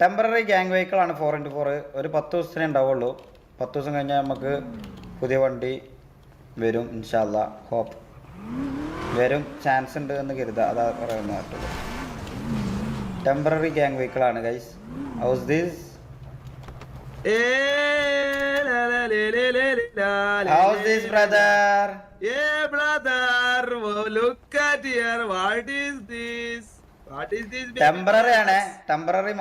Temporary gang വെഹിക്കിളാണ് 4x4. ഒരു 10 ദിവസത്തിനേ ഉണ്ടാവുള്ളൂ. 10 ദിവസം കഴിഞ്ഞാൽ നമുക്ക് പുതിയ വണ്ടി വരും ഇൻഷാല്ലാ. ഹോപ്പ് വരും, ചാൻസ് ഉണ്ട് എന്ന് കരുതുക. അതാ പറയുന്നത് കേട്ടുള്ളൂ. ടെമ്പററി ഗ്യാങ് വെഹിക്കിളാണ് guys. How's this How's this brother? Yeah brother, look at here. What is this? What is this? Temporary ആണ്. ടെമ്പററി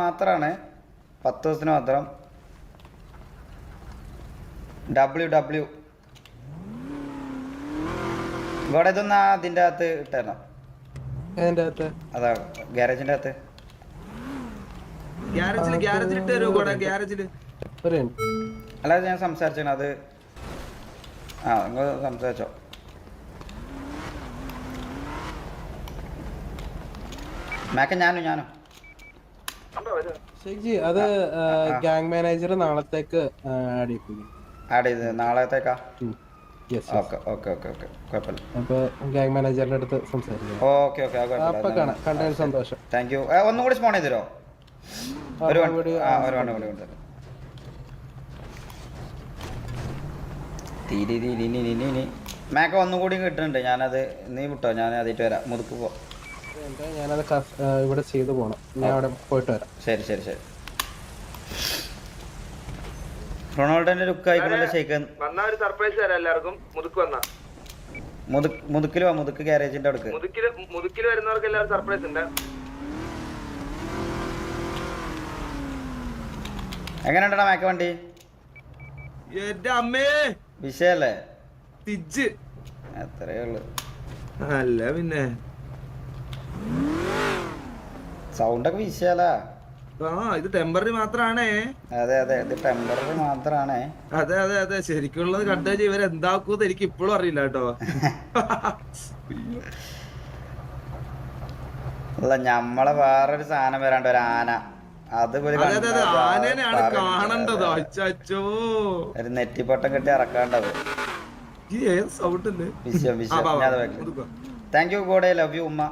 മാത്രമാണ്. 10 ദിവസത്തിന് മാത്രം. WW ഇവിടെ ഇതൊന്ന് അതിൻ്റെ അകത്ത് ഇട്ടായിരുന്നു. അതാ ഗ്യാരേജിൻ്റെ അകത്ത്. അല്ല ഞാൻ സംസാരിച്ചാണ് അത്. നിങ്ങൾ സംസാരിച്ചോ. മാക്ക ഞാനും അത് ഗ്യാങ് മാനേജർ നാളത്തേക്ക് ആഡ് ചെയ്ത് നാളത്തേക്കാ. ഓക്കെ കുഴപ്പമില്ല. അപ്പൊ ഗ്യാങ് മാനേജറിന്റെ അടുത്ത് സംസാരിക്കാം. ഓക്കെ കണ്ടതിൽ സന്തോഷം. Thank you. ഒന്നും കൂടി സ്പോൺ ചെയ്ത് തരുമോ? ഒരു വണ്ടി കൂടി കൊണ്ടുതരാം. മാക്ക ഒന്നും കൂടി കിട്ടുന്നുണ്ട്. ഞാനത് നീ വിട്ടോ, ഞാൻ അതിട്ട് വരാം. മുതുക്ക് പോ. ഞാനത് ഇവിടെ ചെയ്തു പോണം. ഞാൻ അവിടെ പോയിട്ട് വരാം. ശരി. റൊണാൾഡോന്റെ ലുക്ക് ആയിക്കണല്ലോ ഷെയ്ക്ക്. മുതുക്കില് വാ, മുതുക്ക് ഗ്യാരേജിന്റെ അടുക്ക്. മുതുക്കില് വരുന്നവർക്ക് എല്ലാവരും സർപ്രൈസ് ഉണ്ട്. എങ്ങനെയുണ്ടാ മാക്ക വണ്ടി? എന്റെ അമ്മേ വിഷയല്ലേ? അത്രേ ഉള്ളു. അല്ല പിന്നെ സൗണ്ടൊക്കെ വിഷയല്ല. ഇത് ടെമ്പററി മാത്രാണേ. അതെ ഇത് ടെമ്പററി മാത്രാണ്. അതെ ശരിക്കുള്ളത് കണ്ടു ഇവരെന്താക്കൂന്ന് എനിക്ക് ഇപ്പോഴും അറിയില്ല കേട്ടോ. അല്ല ഞമ്മളെ വേറൊരു സാധനം വരാണ്ട്, ഒരു ആന. ആനേനെയാണ് കാണേണ്ടത്. അച്ചോ ഒരു നെറ്റിപ്പൊട്ടം കെട്ടി ഇറക്കാണ്ടത്. താങ്ക് യു ഗോഡേ, ലവ് യു ഉമ്മ.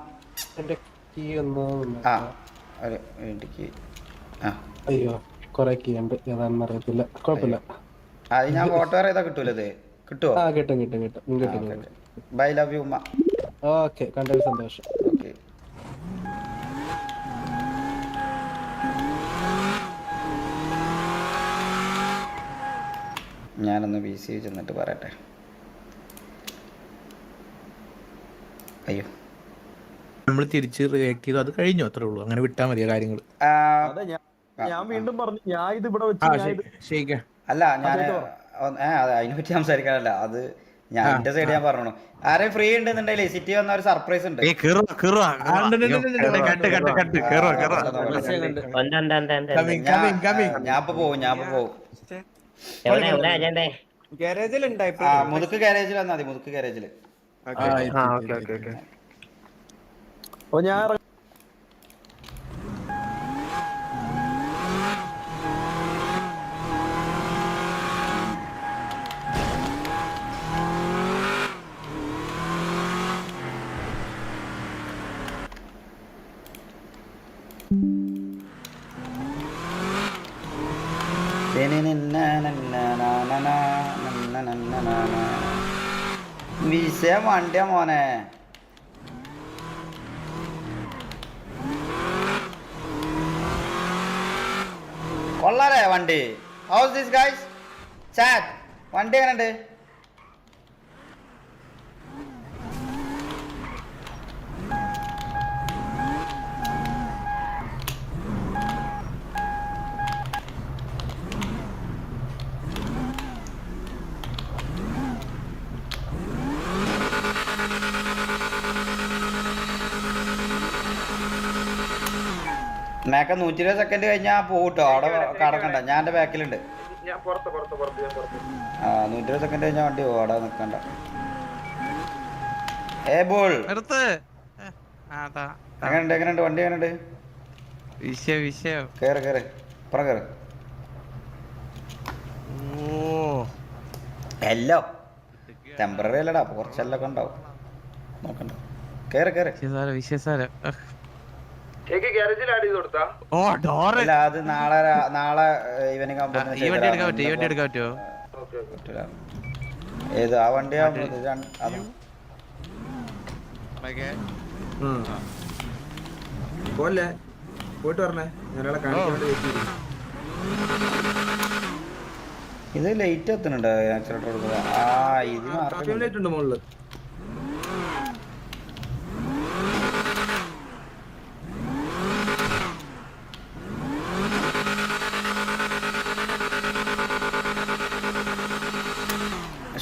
അയ്യോ കൊറേ കീ ഉണ്ട്, ഏതാണെന്ന് അറിയത്തില്ല. കുഴപ്പമില്ല. അത് ഞാൻ ഫോട്ടോ ചെയ്താ കിട്ടൂലത്? കിട്ടുമോ? കിട്ടും. ബൈ, ലവ് യു ഉമ്മ. ഓക്കെ, കണ്ടതിൽ സന്തോഷം. ഓക്കെ. ഞാനൊന്ന് ബി സി ചെന്നിട്ട് പറയട്ടെ. അയ്യോ നമ്മൾ തിരിച്ച് റിയാക്ട് ചെയ്തു, അത് കഴിഞ്ഞു. അത്രേ ഉള്ളൂ. അങ്ങനെ വിട്ടാ മതിയോ കാര്യങ്ങൾ? ഞാൻ വീണ്ടും പറഞ്ഞു, ഞാൻ ഇത് ഇവിടെ വെച്ച് അല്ല ഞാൻ അതിനെ പറ്റി സംസാരിക്കാനല്ല. അത് ഞാൻ എന്റെ സൈഡ് ഞാൻ പറഞ്ഞു. ആരെയും ഫ്രീ ഉണ്ടെന്നുണ്ടെങ്കിൽ സിറ്റി വന്ന ഒരു സർപ്രൈസ് ഉണ്ട്. ഞാൻ പോവും. മുതുക്ക് ഗാരേജിൽ വന്നാൽ മതി. മുതുക്ക് ഗാരേജില് ഞാൻ വിഷയം വണ്ടിയാ മോനെ. കൊള്ളാലേ വണ്ടി? House this guys? ചാറ്റ് വണ്ടി എങ്ങനെയുണ്ട്? മേക്ക 120 സെക്കൻഡ് കഴിഞ്ഞാൽ പോട്ടോ. അവിടെ കടക്കണ്ട, ഞാൻ എന്റെ ബാക്കിലുണ്ട്. 120 സെക്കൻഡ് കഴിഞ്ഞാൽ വണ്ടി പോകും. അവിടെ നിക്കണ്ട. എങ്ങനെയുണ്ട് വണ്ടി? എങ്ങനെയുണ്ട്? കേറ് ഇപ്പുറം കേറ്. എല്ലോ ടെമ്പററി അല്ലടാ, കുറച്ചെല്ലാം ഉണ്ടാവും. നോക്കണ്ട. കേറ്. ഗ്യാരേജിൽ ആഡ് ചെയ്ത് കൊടുത്താ ഓ ഡോറ് അല്ല അത് നാളെ ഈവനിങ് ആകുമ്പോൾ ഈ വണ്ടി എടുക്കാൻ പറ്റുമോ? ഈ വണ്ടി എടുക്കാൻ പറ്റുമോ? ഏത് ആ വണ്ടിയാ അത് പോലെ പോയിട്ട് പറഞ്ഞേ ഞാനവിടെ കാണിക്കാൻ വേണ്ടി വെയിറ്റ് ചെയ്തു. ഇത് ലൈറ്റ് എത്തുന്നുണ്ട് ആക്സിലേറ്റർ കൊടുക്കുക ആ ഇത് ട്രാഫിക് ലൈറ്റ് ഉണ്ട് മുകളില്.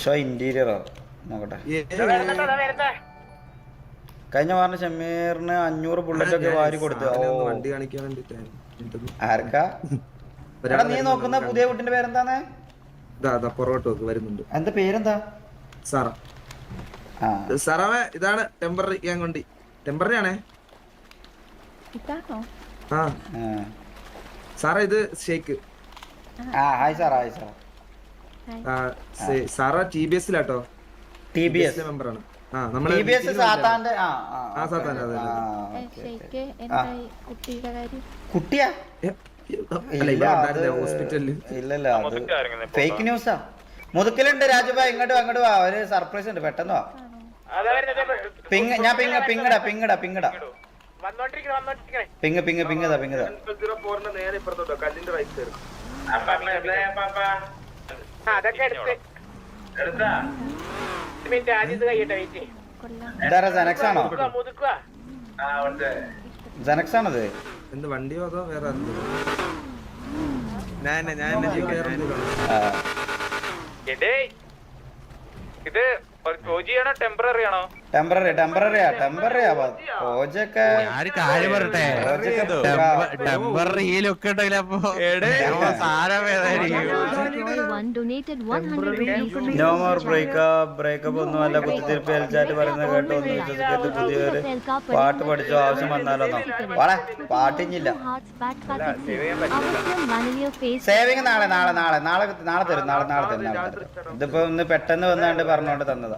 ഷോ ഇന്റീരിയറോ നോക്കട്ടെ. കഴിഞ്ഞ വാറിന് ഷമീറിന് 500 ബുള്ളറ്റ് ഒക്കെ വാരി കൊടുത്തു. വണ്ടി കാണിക്കാൻ വേണ്ടിട്ട് ആർക്കാ എടാ നീ നോക്കുന്ന പുതിയ കുട്ടിന്റെ പേരെന്താന്ന്? പുറകോട്ട് നോക്ക് വരുന്നുണ്ട്. എന്താ പേരെന്താ? സാറ ആ സാറാവേ ഇതാണ് ടെമ്പററി ഞാൻ കൊണ്ടി ടെമ്പററി ആണേ. ആ സാറേ ഇത് ഷേക്ക്. ഹായ് സാറാ ഹായ് സാറാ. സാറ TBS ലാട്ടോ. TBS മെമ്പറാണ്. TBS സാത്താന്റെ കുട്ടിയാ? ഹോസ്പിറ്റലില് ഇല്ലല്ല അത് ഫേക്ക് ന്യൂസാ. മുതുക്കിലുണ്ട് രാജുബാ, ഇങ്ങോട്ട് അങ്ങോട്ട് വാ, ഒരു സർപ്രൈസ് ഉണ്ട്, പെട്ടെന്ന് വാ. ഞാൻ പിങ്ങടാ നേരെ ഇപ്പുറത്തോട്ടോ കല്ലിന്റെ റൈറ്റ് സൈഡ്. ഇതാരാ ജനക്സ് ആണോ? ജനക്സ് ആണത്? എന്ത് വണ്ടിയോ അതോ വേറെ ടെമ്പററിയാ ഓജൊക്കെ കാര്യം പറയട്ടെ, ടെമ്പററി ലുക്ക് ഉണ്ടെങ്കിൽ അപ്പൊ സാരം ഏതായിരിക്കും? നോ മോർ ബ്രേക്കപ്പ് ഒന്നും അല്ല. കുത്തിത്തിരിപ്പ് എൽചാറ്റ് പറയുന്നത് കേട്ടോ ഒന്ന് വിശ്വസിക്കരുത്. പുതിയൊരു പാട്ട് പഠിച്ചോ, ആവശ്യം വന്നാലോന്നോ? വാടാ പാട്ടിഞ്ഞില്ല. സേവിങ് നാളെ തരും. ഇതിപ്പോ ഒന്ന് പെട്ടെന്ന് വന്നാണ്ട് പറഞ്ഞോണ്ട് തന്നതാ.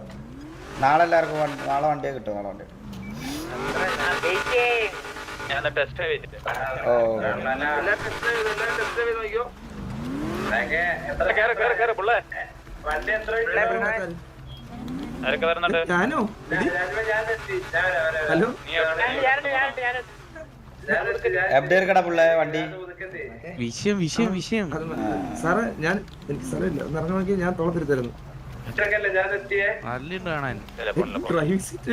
നാളെ എല്ലാവർക്കും നാളെ വണ്ടിയെ കിട്ടും. നാളെ വണ്ടി ഓ ഞാനോ? ഹലോ എവിടെ ഇരിക്കടാ പുള്ളേ വണ്ടി? വിഷയം സാറേ ഞാൻ എനിക്ക് സ്ഥലമില്ല, ഒന്ന് ഇറങ്ങി നോക്കി ഞാൻ തോളത്തിരുത്തായിരുന്നു. നല്ല കാണാൻ ഡ്രൈവിംഗ് സീറ്റ്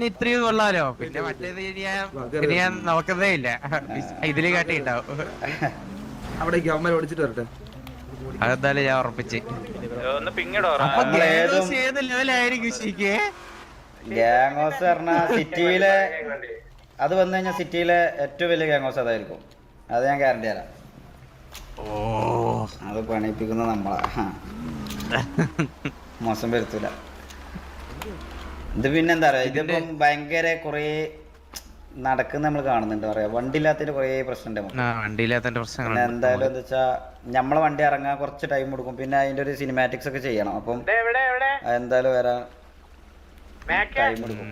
ഇത്രയും കൊള്ളാലോ. പിന്നെ മറ്റേത് ഞാൻ നോക്കുന്നേ ഇല്ല, ഇതില് കാട്ടിണ്ടാവും. അവിടെ ഗവൺമെന്റ് ഓടിച്ചിട്ട് വരട്ടെ. അതെന്തായാലും ഞാൻ ഉറപ്പിച്ച്. ഏത് ലെവലായിരിക്കും ശരിക്ക്? ഗ്യാങ്സ് പറഞ്ഞ സിറ്റിയിലെ അത് വന്നു കഴിഞ്ഞാൽ സിറ്റിയിലെ ഏറ്റവും വലിയ ഗ്യാങ്സ് അതായിരിക്കും. അത് ഞാൻ ഗ്യാരണ്ടി തരാം. അത് പണിയിപ്പിക്കുന്ന നമ്മളാ, മോശം വരുത്തൂല. ഇത് പിന്നെന്താ പറയാ, ഇതിപ്പം ഭയങ്കര കൊറേ നടക്കുന്ന നമ്മൾ കാണുന്നുണ്ട്. പറയാ വണ്ടി ഇല്ലാത്തതിന്റെ കൊറേ പ്രശ്നം. പിന്നെ എന്തായാലും എന്താ വെച്ചാ നമ്മളെ വണ്ടി ഇറങ്ങാൻ കുറച്ച് ടൈം കൊടുക്കും. പിന്നെ അതിന്റെ ഒരു സിനിമാറ്റിക്സ് ഒക്കെ ചെയ്യണം. അപ്പം എന്തായാലും വരാൻ ടൈം കൊടുക്കും.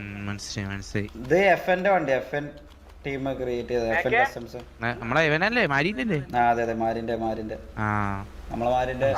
ഇത് FN വണ്ടി, FN ടീം ക്രിയേറ്റ് ചെയ്ത കസ്റ്റംസ്. അതെ മാരിന്റെ നമ്മളെ മാരിന്റെ